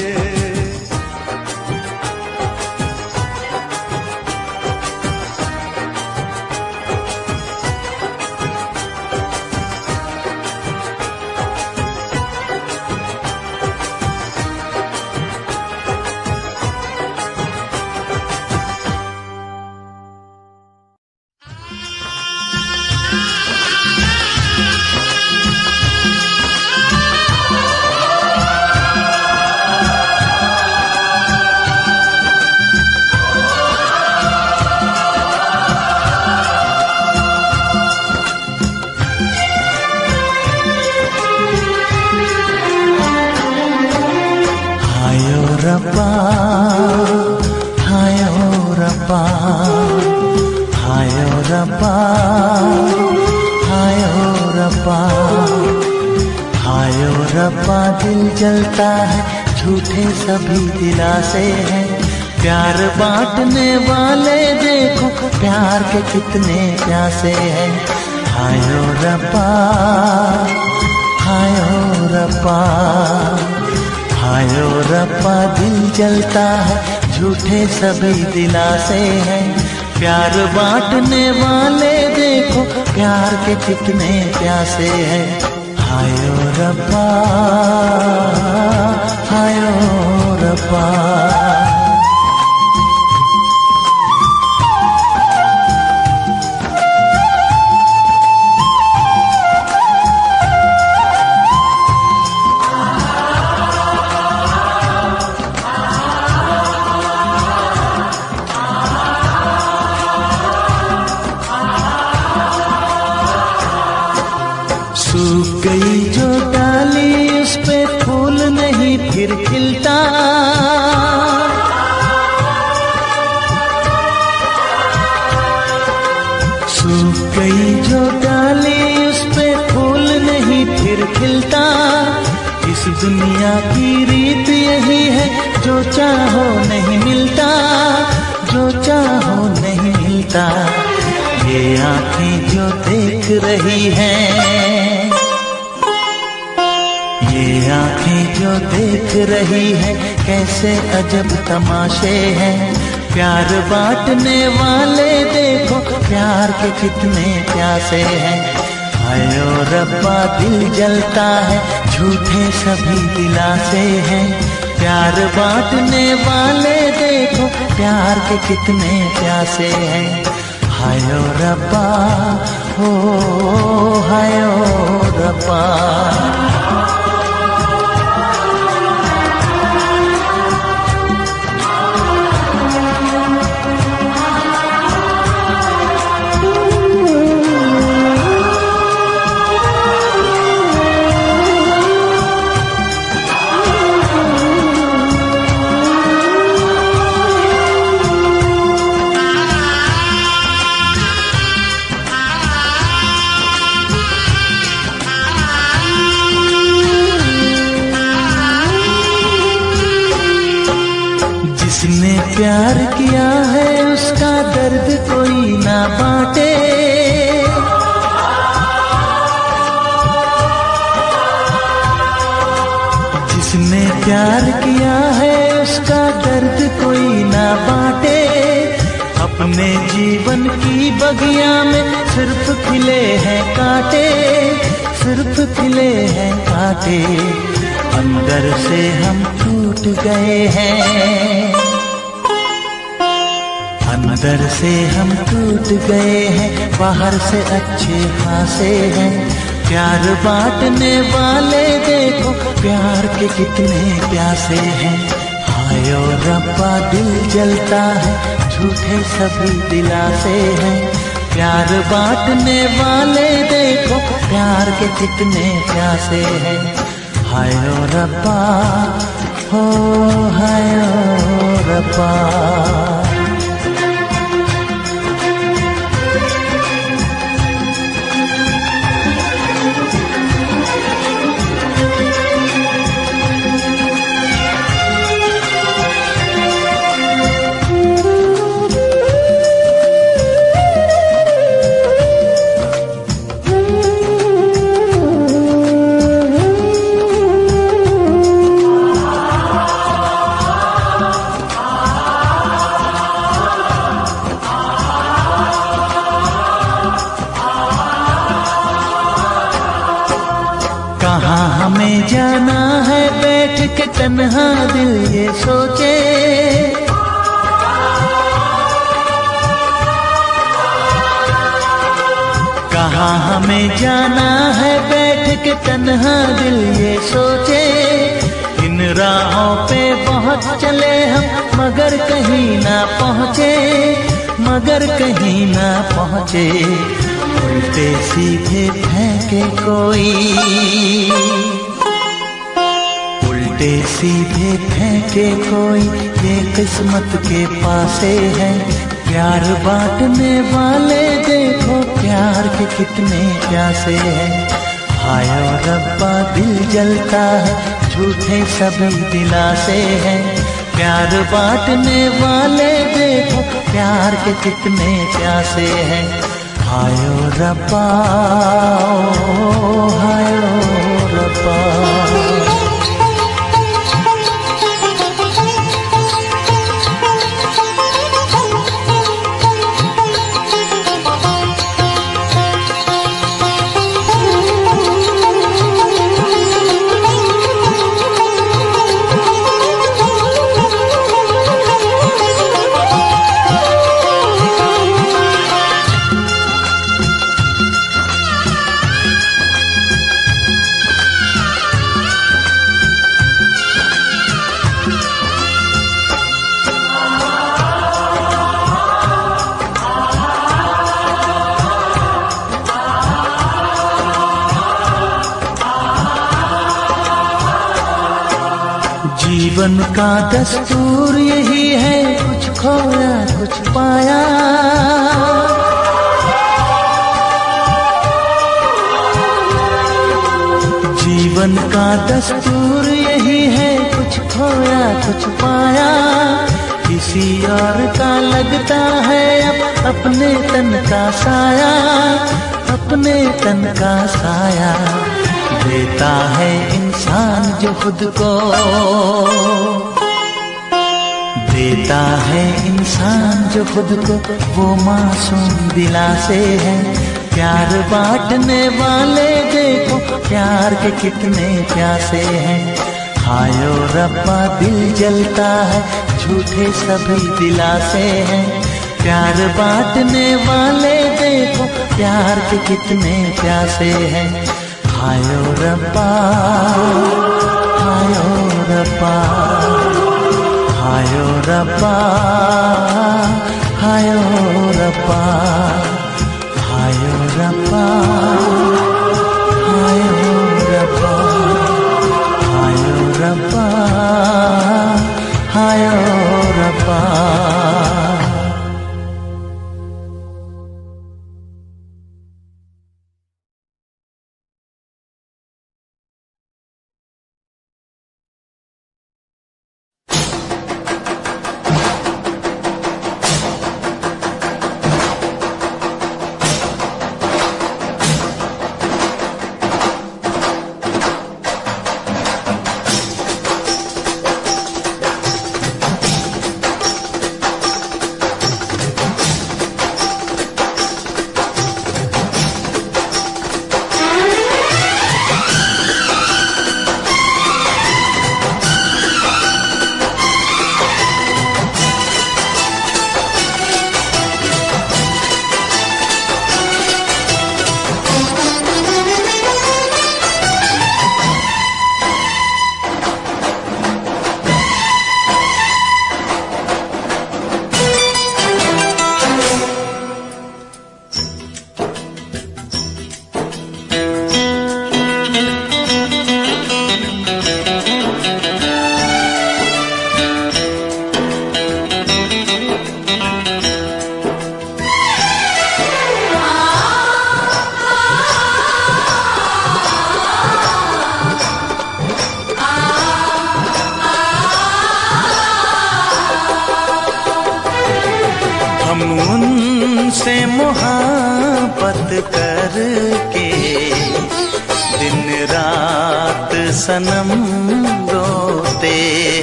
हाय ओ रब्बा, हाय ओ रब्बा, हाय ओ रब्बा दिल जलता है, झूठे सभी दिलासे हैं। प्यार बांटने वाले देखो प्यार के कितने प्यासे हैं। हाय ओ रब्बा, हाय ओ रब्बा, हाय ओ रब्बा दिल जलता है, झूठे सभी दिलासे हैं। प्यार बांटने वाले देखो प्यार के कितने प्यासे हैं। हाय ओ रब्बा, हाय ओ रब्बा। सूख गई जो डाली उस पे फूल नहीं फिर खिलता, सूख गई जो डाली उस पे फूल नहीं फिर खिलता। इस दुनिया की रीत यही है, जो चाहो नहीं मिलता, जो चाहो नहीं मिलता। ये आंखें जो देख रही हैं, ये आंखें जो देख रही है, कैसे अजब तमाशे हैं। प्यार बांटने वाले देखो प्यार के कितने प्यासे हैं। हाय ओ रब्बा दिल जलता है, झूठे सभी दिलासे हैं। प्यार बांटने वाले देखो प्यार के कितने प्यासे हैं। हाय ओ रब्बा, हो हाय ओ रब्बा। जिसने प्यार किया है उसका दर्द कोई ना बांटे, जिसने प्यार किया है उसका दर्द कोई ना बांटे। अपने जीवन की बगिया में सिर्फ खिले हैं कांटे, सिर्फ खिले हैं कांटे। अंदर से हम टूट गए हैं, अंदर से हम टूट गए हैं, बाहर से अच्छे खासे हैं। प्यार बांटने वाले देखो प्यार के कितने प्यासे हैं। हाय ओ रब्बा दिल जलता है, झूठे सभी दिलासे हैं। प्यार बांटने वाले देखो प्यार के कितने प्यासे हैं। हाय ओ रब्बा, हो हाय ओ रब्बा। कहाँ हमें जाना है बैठ के तन्हा दिल ये सोचे, कहाँ हमें जाना है बैठ के तन्हा दिल ये सोचे। इन राहों पे बहुत चले हम मगर कहीं ना पहुँचे, मगर कहीं ना पहुँचे। उल्टे सीधे फेंके कोई, उल्टे सीधे फेंके कोई, ये किस्मत के पासे है। प्यार बांटने वाले देखो प्यार के कितने प्यासे हैं। हाय ओ रब्बा दिल जलता है, झूठे सभी दिलासे हैं। प्यार बांटने वाले देखो प्यार के कितने प्यासे हैं। हाय ओ रब्बा, हाय ओ रब्बा। जीवन का दस्तूर यही है, कुछ खोया कुछ पाया। जीवन का दस्तूर यही है, कुछ खोया कुछ पाया। किसी और का लगता है अब अपने तन का साया, अपने तन का साया। देता है इंसान जो खुद को, देता है इंसान जो खुद को, वो मासूम दिलासे हैं। प्यार बांटने वाले देखो प्यार के कितने प्यासे हैं। हाय ओ रब्बा दिल जलता है, झूठे सभी दिलासे हैं। प्यार बांटने वाले देखो प्यार के कितने प्यासे हैं। हाय ओ रब्बा, हाय ओ रब्बा, हाय ओ रब्बा, हाय ओ रब्बा, हाय ओ रब्बा, हाय ओ रब्बा, हाय ओ रब्बा, हाय ओ रब्बा। उनसे मोहब्बत करके दिन रात सनम रोते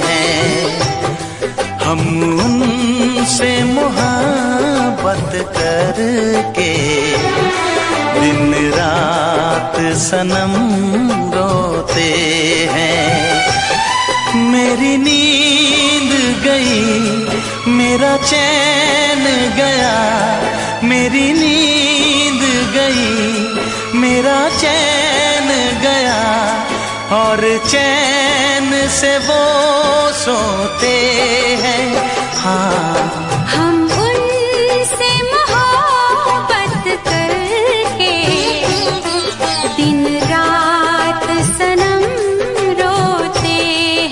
हैं। हम उनसे मोहब्बत करके दिन रात सनम रोते हैं। मेरी नींद गई, मेरा चैन गया, मेरी नींद गई, मेरा चैन गया, और चैन से वो सोते हैं। हाँ, हम उनसे मोहब्बत करके दिन रात सनम रोते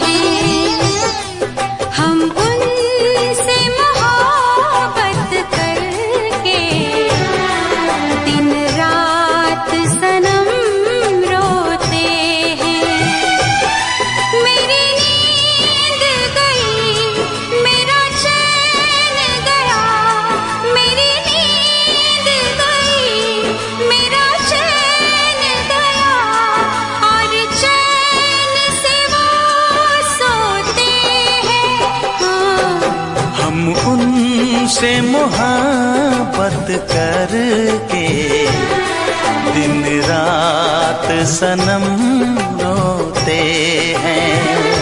हैं। हम उनसे मोहब्बत तुमसे मोहब्बत करके दिन रात सनम रोते हैं।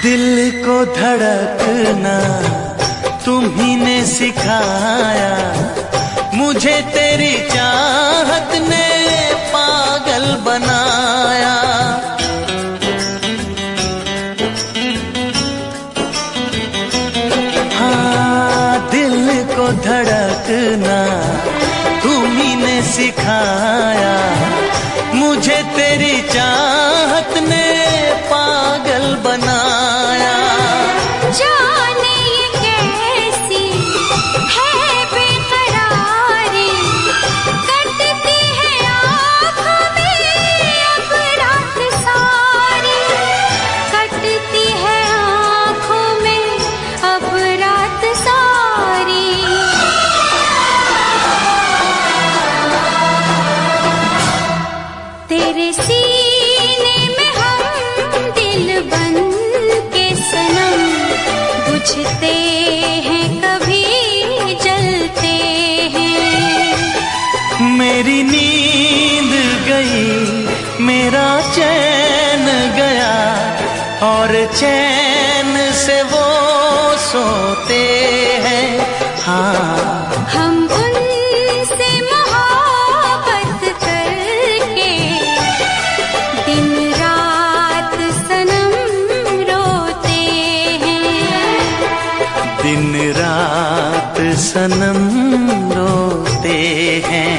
दिल को धड़कना तुम्ही ने सिखाया, मुझे तेरी चाहत ने पागल बनाया। हाँ, दिल को धड़कना तुम्ही ने सिखाया, मुझे तेरी चाहत ने पागल बनाया। जाने ये कैसी है बेकरारी, कटती है आँखों में अब रात सारी, कटती है आँखों में अब रात सारी। तेरे सीने में हम दिल बन के सनम, बुझते हैं कभी जलते हैं। मेरी नींद गई, मेरा चैन गया, और चैन से वो सोते हैं। हाँ, हम उनसे मोहब्बत करके दिन रात सनम रोते हैं। दिन रात सनम रोते हैं।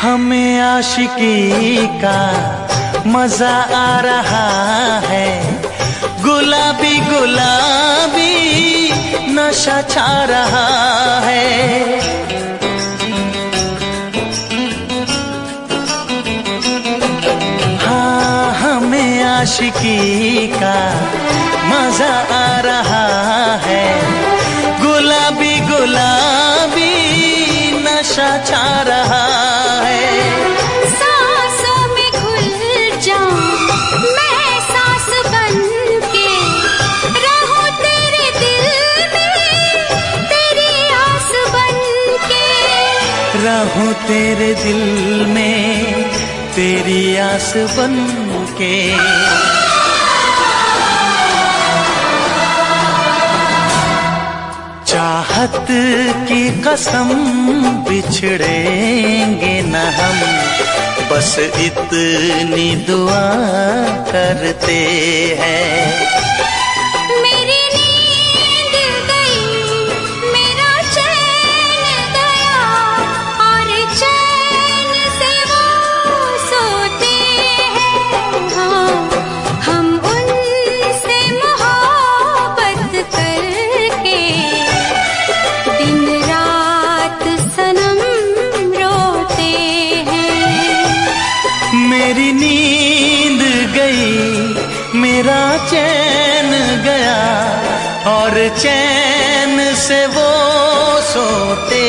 हमें आशिकी का मजा आ रहा है, गुलाबी गुलाबी नशा छा रहा है। हाँ, हमें आशिकी का मजा आ रहा है, गुलाबी गुलाबी नशा छा रहा है। सांसों में घुल जाऊं मैं सांस बन के, रहूं तेरे दिल में तेरी आस बन के, रहूं तेरे दिल में तेरी आस बन के। चाहत की कसम बिछड़ेंगे न हम, बस इतनी दुआ करते हैं। मेरी नींद गई, मेरी नींद गई, मेरा चैन गया, और चैन से वो सोते